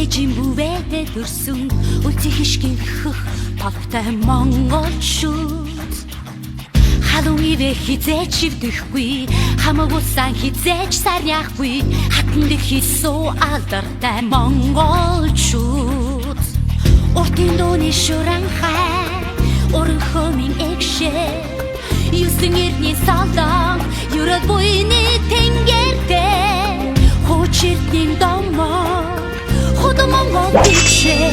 ээжийн бүвэд өрсөн үлцэх ишгийнхөх тавтай монголчууд халуун ивэ хизээч шивдэхгүй хамаг усан хизээч сарняхгүй хатан дэхисүү алдартай монголчууд уртын дууны шуранхай өрөнхөө минь эгшээ юусэн эрдний салдан юрад буйны тэнгэртэй хуучирдний домоо худо монгол бишээ